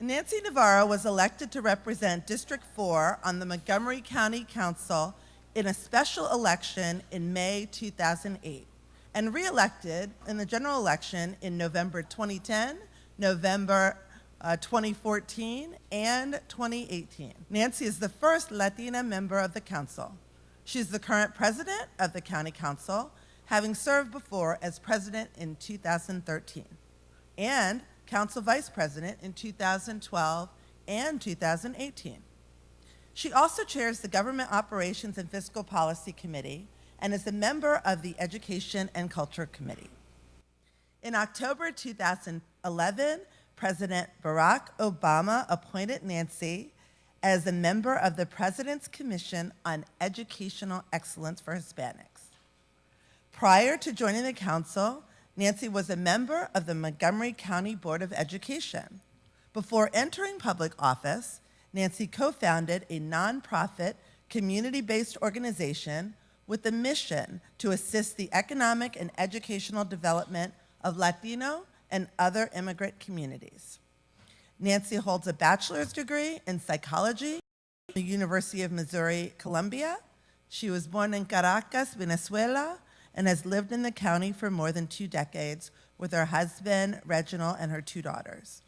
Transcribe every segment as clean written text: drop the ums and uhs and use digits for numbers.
Nancy Navarro was elected to represent District 4 on the Montgomery County Council in a special election in May 2008, and re-elected in the general election in November 2010, November 2014, and 2018. Nancy is the first Latina member of the council. She's the current president of the county council, having served before as president in 2013, and council vice president in 2012 and 2018. She also chairs the Government Operations and Fiscal Policy Committee and is a member of the Education and Culture Committee. In October 2011, President Barack Obama appointed Nancy as a member of the President's Commission on Educational Excellence for Hispanics. Prior to joining the council, Nancy was a member of the Montgomery County Board of Education. Before entering public office, Nancy co-founded a nonprofit, community-based organization with the mission to assist the economic and educational development of Latino and other immigrant communities. Nancy holds a bachelor's degree in psychology from the University of Missouri, Columbia. She was born in Caracas, Venezuela, and has lived in the county for more than 2 decades with her husband, Reginald, and her 2 daughters.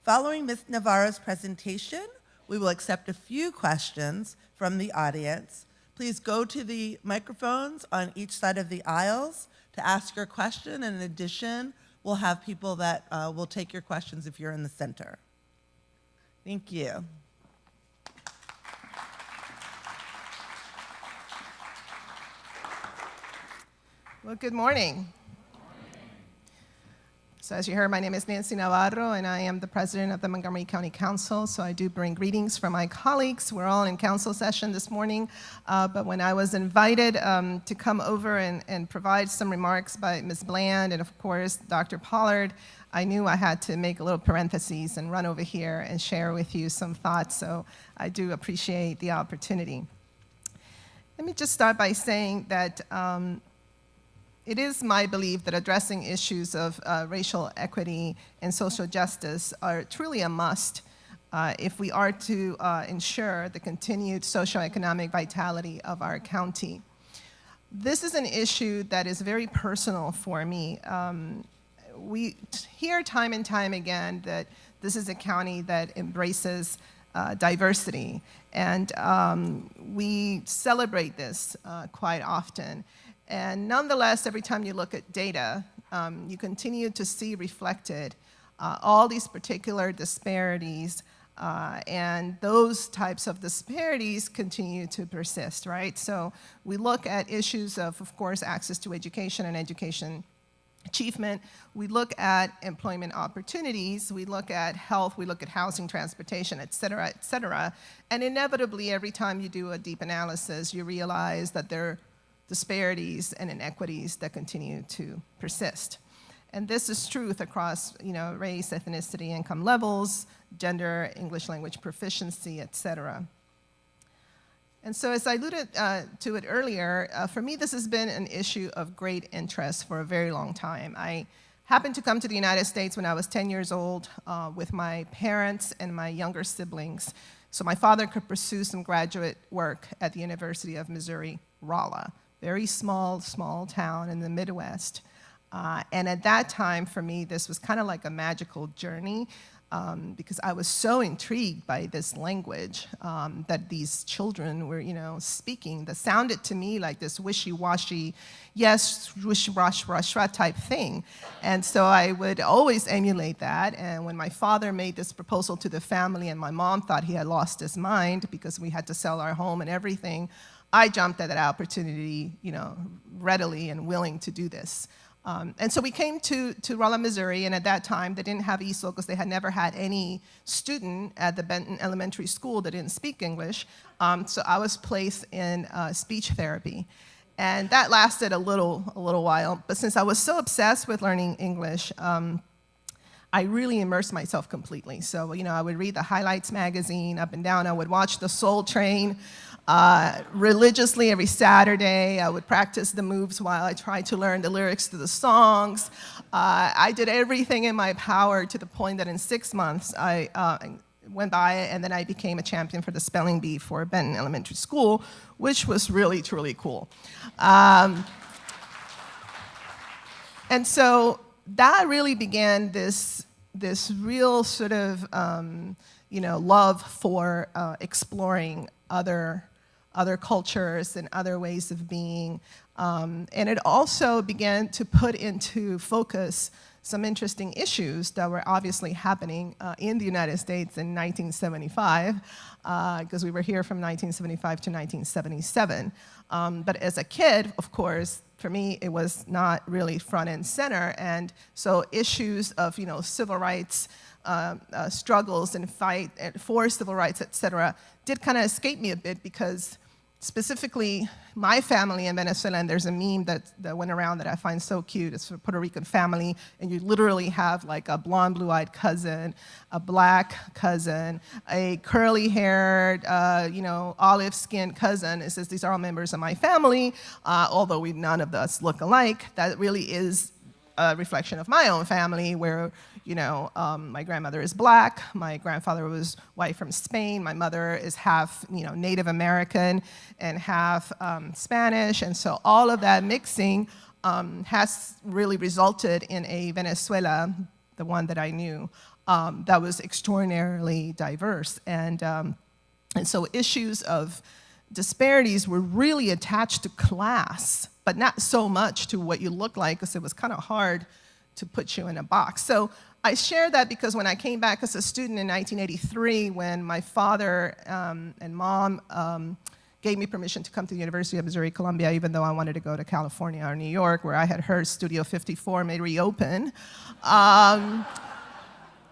Following Ms. Navarro's presentation, we will accept a few questions from the audience. Please go to the microphones on each side of the aisles to ask your question. And in addition, we'll have people that will take your questions if you're in the center. Thank you. Well, good morning. So as you heard, my name is Nancy Navarro, and I am the president of the Montgomery County Council, so I do bring greetings from my colleagues. We're all in council session this morning, but when I was invited to come over and provide some remarks by Ms. Bland and, of course, Dr. Pollard, I knew I had to make a little parentheses and run over here and share with you some thoughts, so I do appreciate the opportunity. Let me just start by saying that it is my belief that addressing issues of racial equity and social justice are truly a must if we are to ensure the continued socioeconomic vitality of our county. This is an issue that is very personal for me. We hear time and time again that this is a county that embraces diversity, and we celebrate this quite often. And nonetheless, every time you look at data, you continue to see reflected all these particular disparities, and those types of disparities continue to persist, right? So we look at issues of course, access to education and education achievement. We look at employment opportunities. We look at health. We look at housing, transportation, et cetera, et cetera. And inevitably, every time you do a deep analysis, you realize that there are disparities and inequities that continue to persist. And this is truth across race, ethnicity, income levels, gender, English language proficiency, et cetera. And so as I alluded to it earlier, for me this has been an issue of great interest for a very long time. I happened to come to the United States when I was 10 years old with my parents and my younger siblings, so my father could pursue some graduate work at the University of Missouri, Rolla. Very small town in the Midwest. And at that time, for me, this was kind of like a magical journey because I was so intrigued by this language that these children were, speaking that sounded to me like this wishy-washy, yes, wish-wash-wash type thing. And so I would always emulate that. And when my father made this proposal to the family and my mom thought he had lost his mind because we had to sell our home and everything, I jumped at that opportunity, readily and willing to do this. And so we came to Rolla, Missouri, and at that time they didn't have ESOL because they had never had any student at the Benton Elementary School that didn't speak English. So I was placed in speech therapy. And that lasted a little while, but since I was so obsessed with learning English, I really immersed myself completely. So, I would read the Highlights magazine up and down. I would watch the Soul Train religiously every Saturday. I would practice the moves while I tried to learn the lyrics to the songs. I did everything in my power to the point that in 6 months, I went by and then I became a champion for the spelling bee for Benton Elementary School, which was really, truly cool. And so that really began this real sort of, love for exploring other cultures and other ways of being. And it also began to put into focus some interesting issues that were obviously happening in the United States in 1975, because we were here from 1975 to 1977. But as a kid, of course, for me, it was not really front and center. And so issues of, civil rights struggles and fight for civil rights, et cetera, did kind of escape me a bit because specifically my family in Venezuela, and there's a meme that went around that I find so cute. It's a Puerto Rican family, and you literally have like a blonde, blue-eyed cousin, a black cousin, a curly-haired, olive-skinned cousin. It says these are all members of my family, although none of us look alike. That really is a reflection of my own family where, my grandmother is black, my grandfather was white from Spain, my mother is half, Native American and half Spanish, and so all of that mixing has really resulted in a Venezuela, the one that I knew, that was extraordinarily diverse. And so issues of disparities were really attached to class, but not so much to what you look like, because it was kind of hard to put you in a box. So I share that because when I came back as a student in 1983, when my father and mom gave me permission to come to the University of Missouri-Columbia, even though I wanted to go to California or New York, where I had heard Studio 54 may reopen,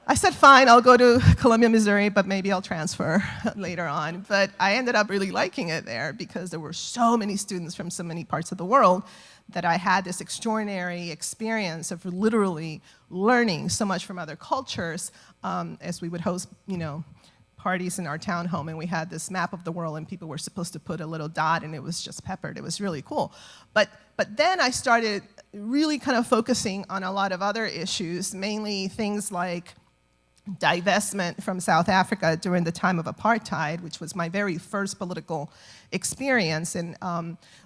I said, fine, I'll go to Columbia, Missouri, but maybe I'll transfer later on. But I ended up really liking it there because there were so many students from so many parts of the world that I had this extraordinary experience of literally learning so much from other cultures as we would host, parties in our townhome, and we had this map of the world, and people were supposed to put a little dot, and it was just peppered. It was really cool. But then I started really kind of focusing on a lot of other issues, mainly things like divestment from South Africa during the time of apartheid, which was my very first political experience. And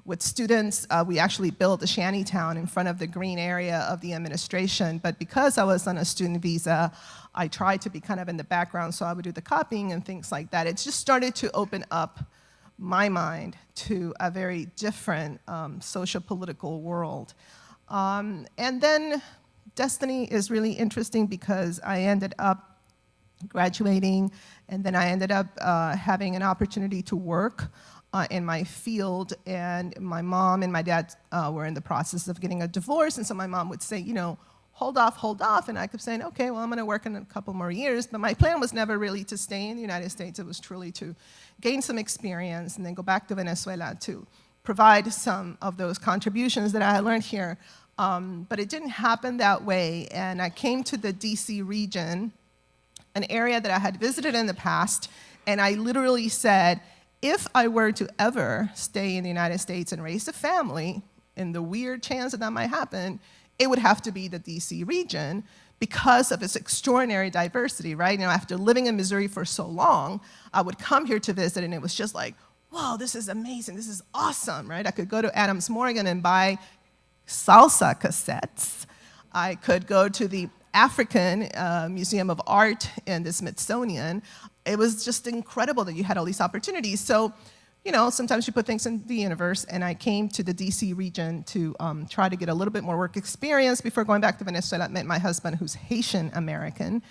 with students, we actually built a shanty town in front of the green area of the administration. But because I was on a student visa, I tried to be kind of in the background, so I would do the copying and things like that. It just started to open up my mind to a very different socio-political world. And then destiny is really interesting because I ended up graduating, and then I ended up having an opportunity to work in my field, and my mom and my dad were in the process of getting a divorce, and so my mom would say, hold off, and I kept saying, okay, well, I'm gonna work in a couple more years, but my plan was never really to stay in the United States. It was truly to gain some experience and then go back to Venezuela to provide some of those contributions that I had learned here. But it didn't happen that way, and I came to the DC region, an area that I had visited in the past, and I literally said, if I were to ever stay in the United States and raise a family, in the weird chance that might happen, it would have to be the DC region because of its extraordinary diversity, right? After living in Missouri for so long, I would come here to visit, and it was just like, wow, this is amazing, this is awesome, right? I could go to Adams Morgan and buy salsa cassettes. I could go to the African Museum of Art in the Smithsonian. It was just incredible that you had all these opportunities. So, sometimes you put things in the universe, and I came to the DC region to try to get a little bit more work experience before going back to Venezuela. I met my husband, who's Haitian American,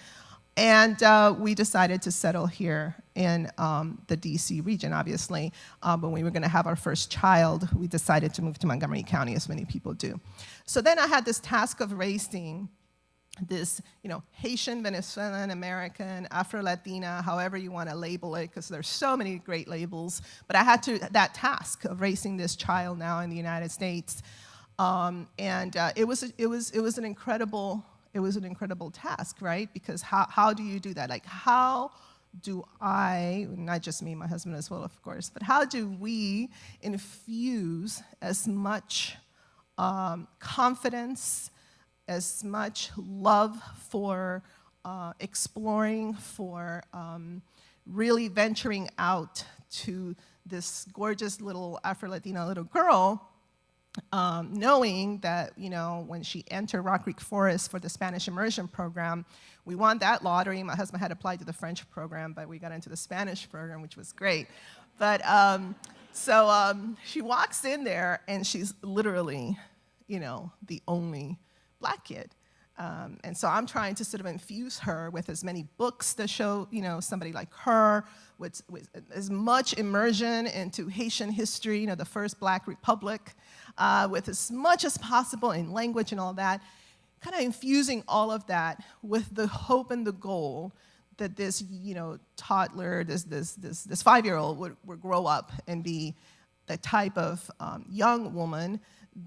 and we decided to settle here in the DC region, obviously. When we were gonna have our first child, we decided to move to Montgomery County, as many people do. So then I had this task of raising this, Haitian, Venezuelan, American, Afro-Latina, however you want to label it, because there's so many great labels. But I had that task of raising this child now in the United States, and it was an incredible it was an incredible task, right? Because how do you do that? Like, how do I, not just me, my husband as well, of course, but how do we infuse as much confidence, as much love for exploring, for really venturing out to this gorgeous little Afro-Latina little girl, knowing that, you know, when she entered Rock Creek Forest for the Spanish immersion program, we won that lottery. My husband had applied to the French program, but we got into the Spanish program, which was great. But she walks in there, and she's literally, you know, the only Black kid. And so I'm trying to sort of infuse her with as many books that show, you know, somebody like her, with as much immersion into Haitian history, you know, the first Black republic, with as much as possible in language and all that, kind of infusing all of that with the hope and the goal that this, you know, toddler, this 5-year-old would grow up and be the type of young woman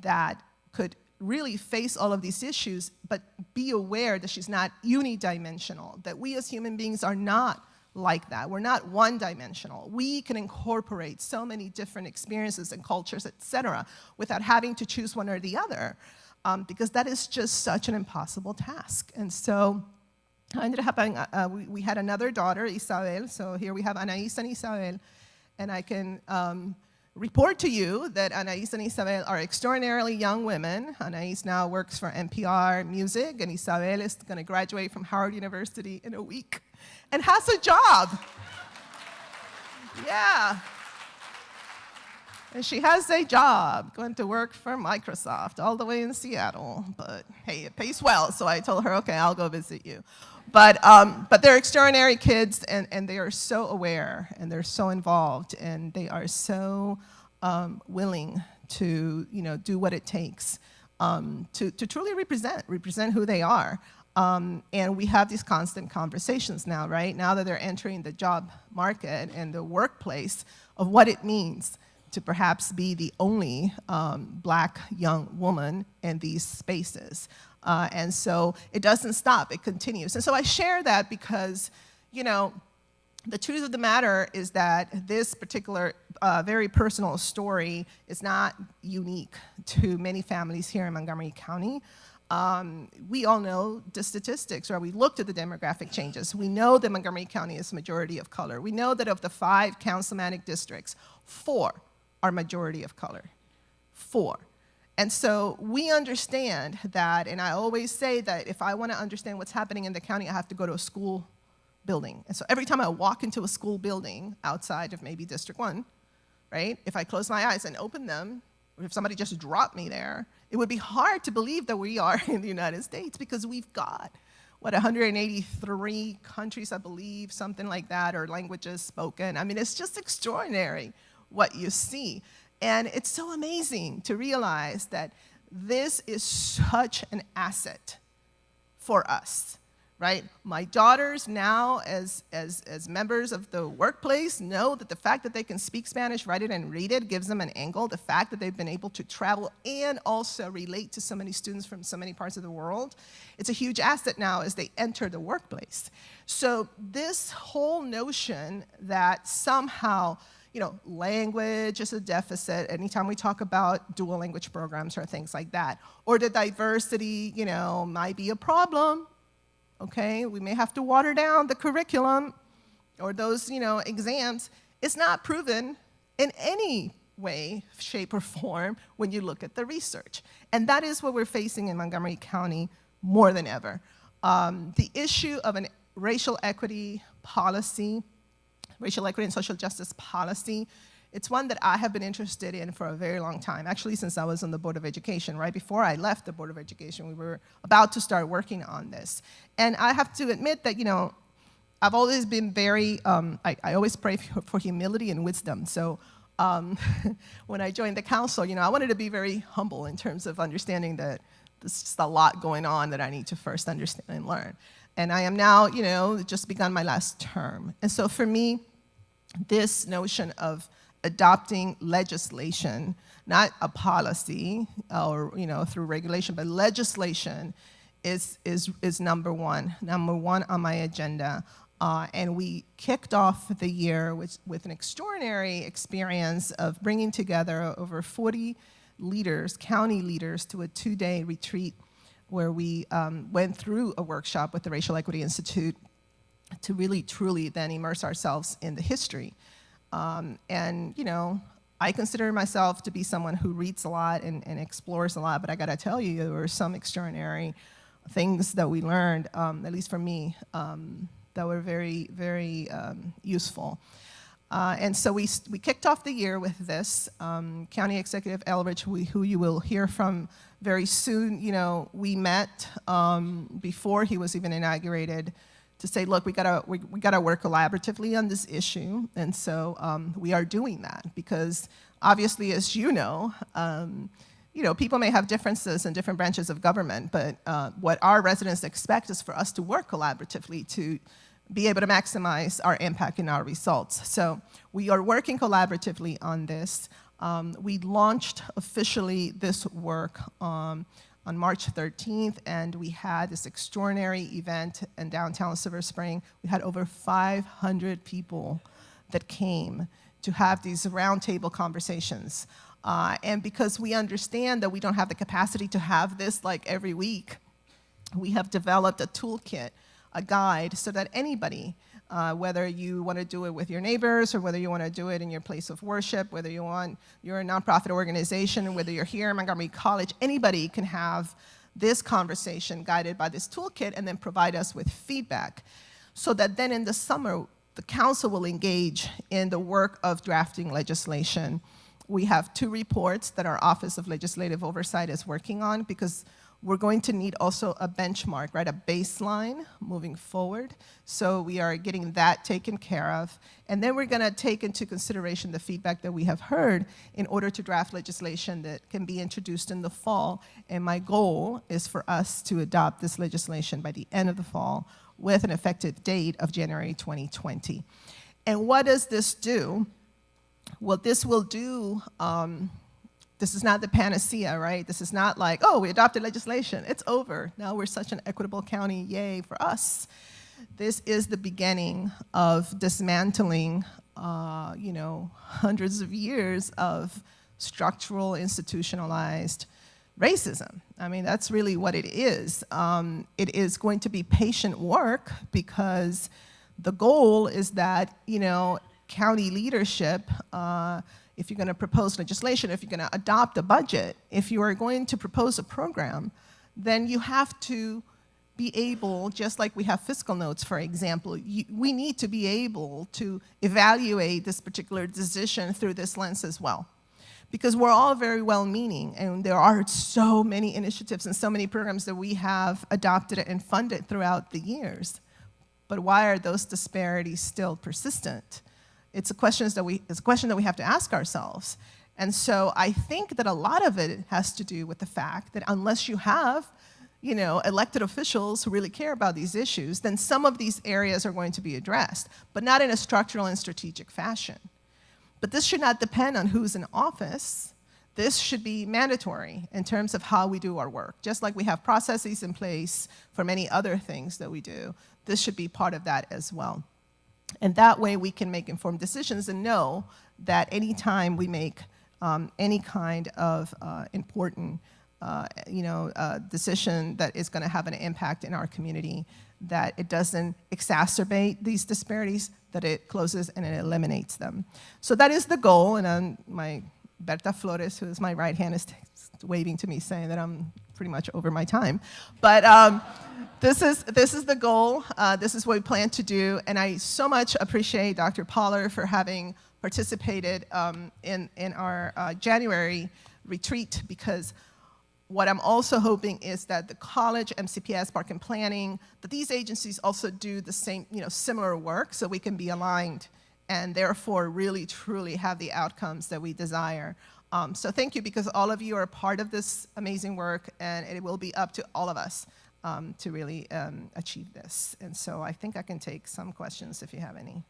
that could really face all of these issues, but be aware that she's not unidimensional, that we as human beings are not like that. We're not one-dimensional. We can incorporate so many different experiences and cultures, et cetera, without having to choose one or the other, because that is just such an impossible task. And so I ended up having, we had another daughter, Isabel, so here we have Anaís and Isabel, and I can report to you that Anaís and Isabel are extraordinarily young women. Anaís now works for NPR Music, and Isabel is going to graduate from Howard University in a week and has a job. Yeah. And she has a job, going to work for Microsoft all the way in Seattle. But hey, it pays well, so I told her, okay, I'll go visit you. But they're extraordinary kids, and they are so aware, and they're so involved, and they are so willing to, you know, do what it takes to truly represent who they are. And we have these constant conversations now, right? Now that they're entering the job market and the workplace, of what it means to perhaps be the only Black young woman in these spaces. And so it doesn't stop, it continues. And so I share that because, you know, the truth of the matter is that this particular very personal story is not unique to many families here in Montgomery County. We all know the statistics, or we looked at the demographic changes. We know that Montgomery County is majority of color. We know that of the 5 councilmanic districts, 4 are majority of color, 4. And so we understand that, and I always say that if I want to understand what's happening in the county, I have to go to a school building. And so every time I walk into a school building outside of maybe District 1, right, if I close my eyes and open them, or if somebody just dropped me there, it would be hard to believe that we are in the United States, because we've got, 183 countries, I believe, something like that, or languages spoken. I mean, it's just extraordinary what you see. And it's so amazing to realize that this is such an asset for us, right? My daughters now, as members of the workplace, know that the fact that they can speak Spanish, write it, and read it gives them an angle. The fact that they've been able to travel and also relate to so many students from so many parts of the world, it's a huge asset now as they enter the workplace. So this whole notion that somehow, you know, language is a deficit anytime we talk about dual language programs or things like that, or the diversity, you know, might be a problem, okay? We may have to water down the curriculum or those, you know, exams. It's not proven in any way, shape, or form when you look at the research. And that is what we're facing in Montgomery County more than ever. The issue of an racial equity policy, racial equity and social justice policy, it's one that I have been interested in for a very long time, actually since I was on the Board of Education. Right before I left the Board of Education, we were about to start working on this. And I have to admit that, you know, I've always been very, I always pray for humility and wisdom. So when I joined the council, you know, I wanted to be very humble in terms of understanding that there's just a lot going on that I need to first understand and learn. And I am now, you know, just begun my last term. And so for me, this notion of adopting legislation, not a policy or, you know, through regulation, but legislation, is number one on my agenda. And we kicked off the year with an extraordinary experience of bringing together over 40 leaders, county leaders, to a 2-day retreat where we went through a workshop with the Racial Equity Institute to really, truly then immerse ourselves in the history. And, you know, I consider myself to be someone who reads a lot and explores a lot, but I gotta tell you, there were some extraordinary things that we learned, at least for me, that were very, very useful. And so we kicked off the year with this. County Executive Elrich, who you will hear from very soon, you know, we met before he was even inaugurated to say, look, we gotta work collaboratively on this issue. And so we are doing that because obviously, as you know, people may have differences in different branches of government, but what our residents expect is for us to work collaboratively to be able to maximize our impact and our results. So we are working collaboratively on this. We launched officially this work on March 13th, and we had this extraordinary event in downtown Silver Spring. We had over 500 people that came to have these roundtable conversations. And because we understand that we don't have the capacity to have this like every week, we have developed a toolkit, a guide, so that anybody, whether you want to do it with your neighbors or whether you want to do it in your place of worship, whether you're a nonprofit organization, whether you're here at Montgomery College, anybody can have this conversation guided by this toolkit and then provide us with feedback. So that then in the summer, the council will engage in the work of drafting legislation. We have 2 reports that our Office of Legislative Oversight is working on because we're going to need also a benchmark, right, a baseline moving forward. So we are getting that taken care of. And then we're gonna take into consideration the feedback that we have heard in order to draft legislation that can be introduced in the fall. And my goal is for us to adopt this legislation by the end of the fall with an effective date of January 2020. And what does this do? Well, this will do, this is not the panacea, right? This is not like, oh, we adopted legislation, it's over. Now we're such an equitable county, yay for us. This is the beginning of dismantling, hundreds of years of structural, institutionalized racism. I mean, that's really what it is. It is going to be patient work because the goal is that, county leadership, if you're going to propose legislation, if you're going to adopt a budget, if you are going to propose a program, then you have to be able, just like we have fiscal notes, for example, we need to be able to evaluate this particular decision through this lens as well. Because we're all very well-meaning, and there are so many initiatives and so many programs that we have adopted and funded throughout the years. But why are those disparities still persistent? It's a question that we have to ask ourselves. And so I think that a lot of it has to do with the fact that unless you have, elected officials who really care about these issues, then some of these areas are going to be addressed, but not in a structural and strategic fashion. But this should not depend on who's in office. This should be mandatory in terms of how we do our work. Just like we have processes in place for many other things that we do, this should be part of that as well. And that way we can make informed decisions and know that anytime we make any kind of important decision that is going to have an impact in our community, that it doesn't exacerbate these disparities, that it closes and it eliminates them. So that is the goal, and my Berta Flores, who is my right hand, is waving to me saying that I'm pretty much over my time. But this is the goal. This is what we plan to do, and I so much appreciate Dr. Pollard for having participated in our January retreat, because what I'm also hoping is that the college, MCPS, Park and Planning, that these agencies also do the same, similar work so we can be aligned and therefore really, truly have the outcomes that we desire. So thank you, because all of you are part of this amazing work, and it will be up to all of us to really achieve this. And so I think I can take some questions if you have any.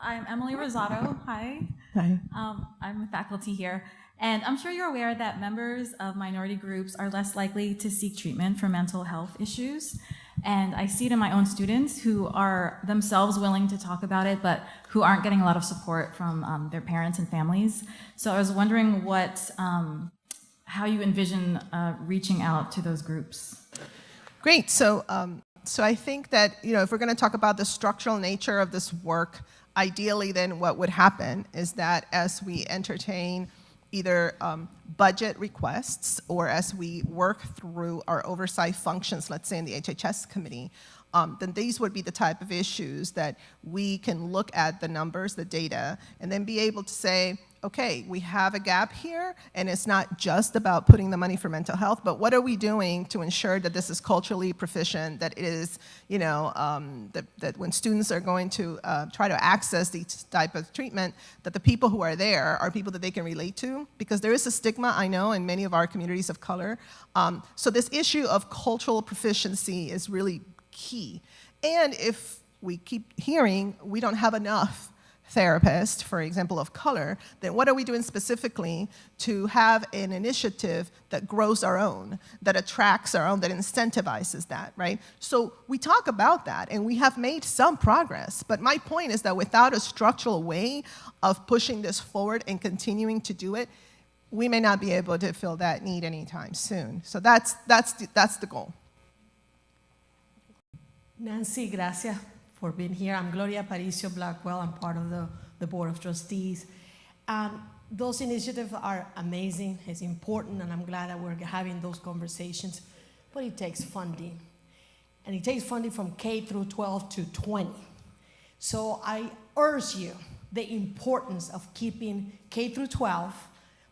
I'm Emily Rosado. Hi. Hi. I'm a faculty here. And I'm sure you're aware that members of minority groups are less likely to seek treatment for mental health issues. And I see it in my own students who are themselves willing to talk about it, but who aren't getting a lot of support from their parents and families. So I was wondering how you envision reaching out to those groups. Great. So I think that, if we're going to talk about the structural nature of this work, ideally then what would happen is that as we entertain either budget requests or as we work through our oversight functions, let's say in the HHS committee, then these would be the type of issues that we can look at the numbers, the data, and then be able to say, okay, we have a gap here, and it's not just about putting the money for mental health, but what are we doing to ensure that this is culturally proficient, that it is, that when students are going to try to access these type of treatment, that the people who are there are people that they can relate to, because there is a stigma, I know, in many of our communities of color. So this issue of cultural proficiency is really key. And if we keep hearing we don't have enough therapists, for example, of color, then what are we doing specifically to have an initiative that grows our own, that attracts our own, that incentivizes that, right? So we talk about that, and we have made some progress, but my point is that without a structural way of pushing this forward and continuing to do it, we may not be able to fill that need anytime soon. So that's the goal. Nancy, gracias for being here. I'm Gloria Aparicio Blackwell. I'm part of the Board of Trustees. Those initiatives are amazing. It's important, and I'm glad that we're having those conversations. But it takes funding. And it takes funding from K through 12 to 20. So I urge you the importance of keeping K through 12,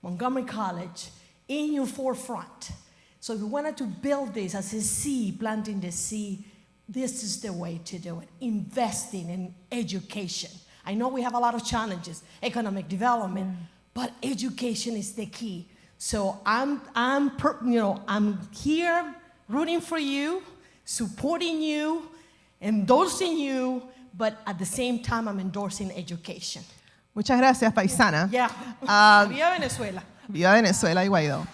Montgomery College, in your forefront. So if we wanted to build this as a seed, planting the seed, this is the way to do it, investing in education. I know we have a lot of challenges, economic development, but education is the key. So I'm here rooting for you, supporting you, endorsing you, but at the same time, I'm endorsing education. Muchas gracias, paisana. Yeah, viva Venezuela. Viva Venezuela y Guaidó.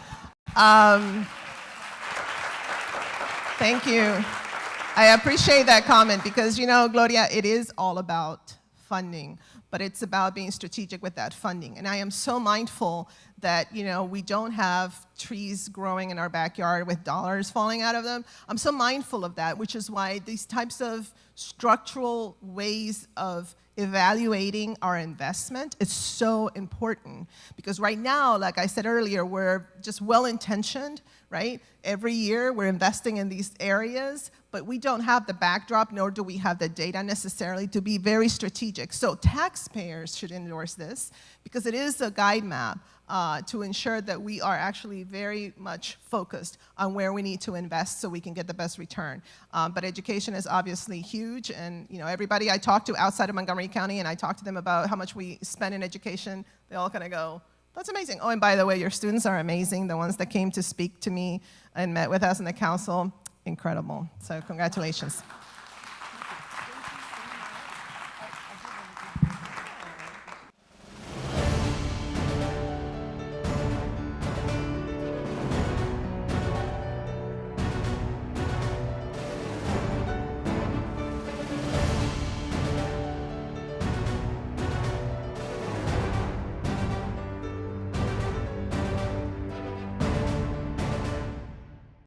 Thank you. I appreciate that comment because, Gloria, it is all about funding, but it's about being strategic with that funding. And I am so mindful that, we don't have trees growing in our backyard with dollars falling out of them. I'm so mindful of that, which is why these types of structural ways of evaluating our investment is so important. Because right now, like I said earlier, we're just well-intentioned, right? Every year we're investing in these areas, but we don't have the backdrop, nor do we have the data necessarily to be very strategic. So taxpayers should endorse this because it is a guide map to ensure that we are actually very much focused on where we need to invest so we can get the best return. But education is obviously huge, and everybody I talk to outside of Montgomery County, and I talk to them about how much we spend in education, they all kind of go, that's amazing. Oh, and by the way, your students are amazing. The ones that came to speak to me and met with us in the council, incredible. So congratulations.